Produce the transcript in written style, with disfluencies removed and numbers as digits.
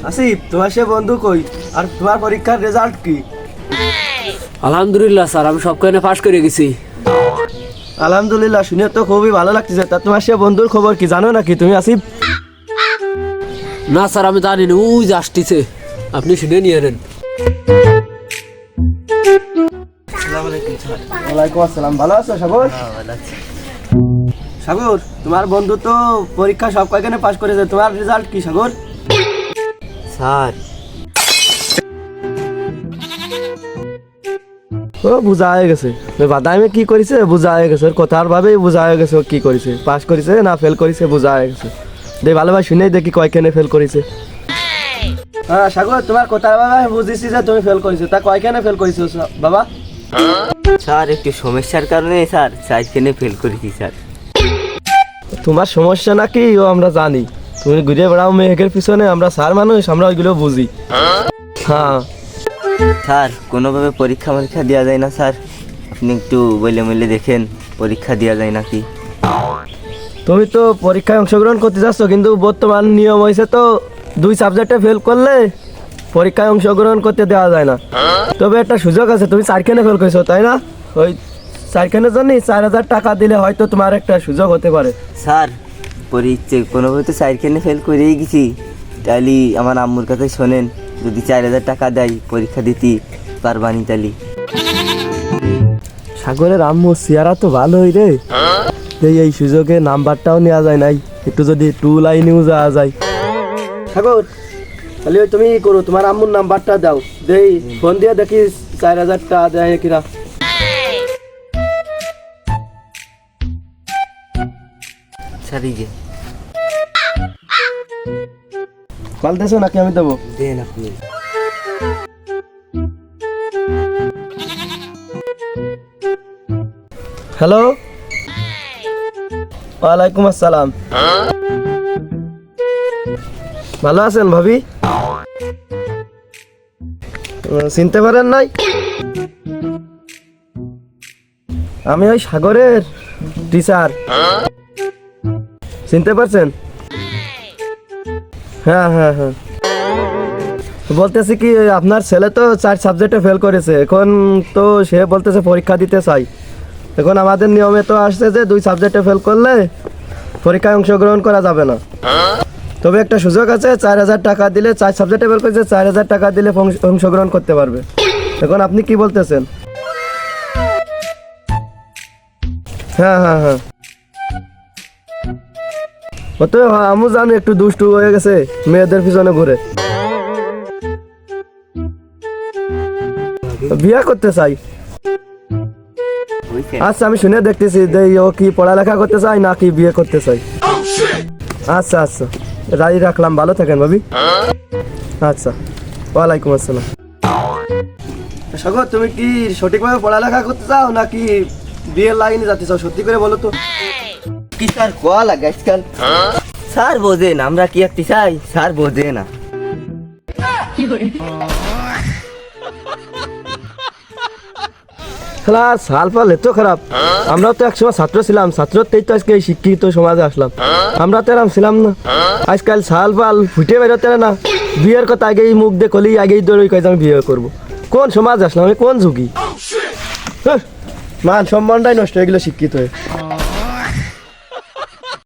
আসিফ, তোমার সে বন্ধু কই? আর তোমার পরীক্ষার রেজাল্ট কি? আলহামদুলিল্লাহ স্যার, আমি সব কারণে পাশ করে গেছি। আলহামদুলিল্লাহ, শুনে তো খুবই ভালো লাগতেছে। তা তোমার সে বন্ধুর খবর কি জানো নাকি তুমি আসিফ? না স্যার, আমি জানি না, ওই যে আসতেছে, আপনি শুনে নিয়ে নেন। ওয়ালাইকুম আসসালাম। ভালো আছো সাগর? সাগর, তোমার বন্ধু তো পরীক্ষা সব কয়খানে পাশ করেছে, তোমার রেজাল্ট কি সাগর? স্যার ও বুঝা হয়ে গেছে, বাদামে কি করেছে বুঝা হয়ে গেছে, ওর কথার ভাবেই বুঝা হয়ে গেছে ও কি করেছে, পাস করেছে না ফেল করেছে বুঝা হয়ে গেছে। দেখ ভালোভাবে শুনেই দেখি কয়খানে ফেল করেছে। হ্যাঁ সাগর, তোমার কথার ভাবে আমি বুঝেছি যে তুমি ফেল করেছো, তা কয়খানে ফেল করেছো বাবা? স্যার একটু সমস্যার কারণে স্যার চারখানে ফেল করেছি স্যার। তোমার সমস্যা নাকি ও আমরা জানি, তুমি ঘুরে বেড়াও মেয়েকের পিছনে, আমরা স্যার মানুষ, আমরা ওইগুলো বুঝি। হ্যাঁ স্যার কোনোভাবে পরীক্ষা দেওয়া যায় না স্যার? আপনি একটু বলে দেখেন পরীক্ষা দেওয়া যায় নাকি। তুমি তো পরীক্ষায় অংশগ্রহণ করতে যাচ্ছ, কিন্তু বর্তমান নিয়ম হয়েছে তো 2 সাবজেক্টে ফেল করলে পরীক্ষায় অংশগ্রহণ করতে দেওয়া যায় না। তবে একটা সুযোগ আছে, তুমি 4খানে ফেল করেছো তাই না? ওই 4খানের জন্য 4000 টাকা দিলে হয়তো তোমার একটা সুযোগ হতে পারে। স্যার পরীক্ষা কোনোভাবে তো চারখানে ফেল করেই গেছি, তাহলে আমার আম্মুর কাছে শোনেন, যদি 4000 টাকা দেয় পরীক্ষা দিতে পারবানি তাহলে। সাগরের আম্মু চেহারা তো ভালোই রে, এই সুযোগে নাম্বারটাও নেওয়া যায় নাই, একটু যদি 2 লাইনেও যাওয়া যায়। সাগর, তাহলে ওই তুমি করো, তোমার আম্মুর নাম্বারটা দাও, দেই ফোন দিয়ে দেখি 4000 টাকা দেয় কিনা। স্যার এই যে কল দেছো নাকি আমি দেবো? দেন আপনি। হ্যালো, ওয়ালাইকুম আসসালাম। ভালো আছেন ভাবি? চিনতে পারেন নাই? আমি ওই সাগরের টিচার, চিনতে পারছেন? হ্যাঁ হ্যাঁ হ্যাঁ, বলতেছি কি আপনার ছেলে তো 4 সাবজেক্টে ফেল করেছে, এখন তো সে বলতেছে পরীক্ষা দিতে চাই। এখন আমাদের নিয়মে তো আসছে যে 2 সাবজেক্টে ফেল করলে পরীক্ষায় অংশগ্রহণ করা যাবে না। তবে একটা সুযোগ আছে, 4000 টাকা দিলে, 4 সাবজেক্টে ফেল করেছে, 4000 টাকা দিলে অংশগ্রহণ করতে পারবে। এখন আপনি কি বলতেছেন? হ্যাঁ হ্যাঁ হ্যাঁ, ও তো আমি জানি একটু দুষ্টু হয়ে গেছে, মেয়েদের পিছনে ঘুরে। বিয়ে করতে চাই। আচ্ছা আমি শুনে দেখতেছি যে ও কি পড়ালেখা করতে চাই নাকি বিয়ে করতে চাই। আচ্ছা আচ্ছা, রাজি রাখলাম, ভালো থাকেন ভাবি। আচ্ছা, ওয়ালাইকুম আসসালাম। সাগর, তুমি কি সঠিকভাবে পড়ালেখা করতে চাও নাকি বিয়ের লাইনে যেতে চাও? সত্যি করে বলো তো। কি স্যার কোয়া লাগে আজকাল? স্যার বোঝেন, আমরা কি একটি চাই, স্যার বোঝে না। সাল ফাল এত খারাপ, আমরা তো একসময় ছাত্র ছিলাম, ছাত্রতেই তো আজকে এই শিক্ষিত সমাজে আসলাম। আমরা তো এরম ছিলাম না, আজকাল সাল ফাল ফুটে বেরোতে না, বিয়ের কথা আগেই মুখ দেখলি আগেই দৌড়ই কাজ আমি বিয়ে করবো। কোন সমাজ আসলাম আমি, কোন ঝুঁকি? মান সম্মানটাই নষ্ট হয়ে গেলো শিক্ষিত হয়ে।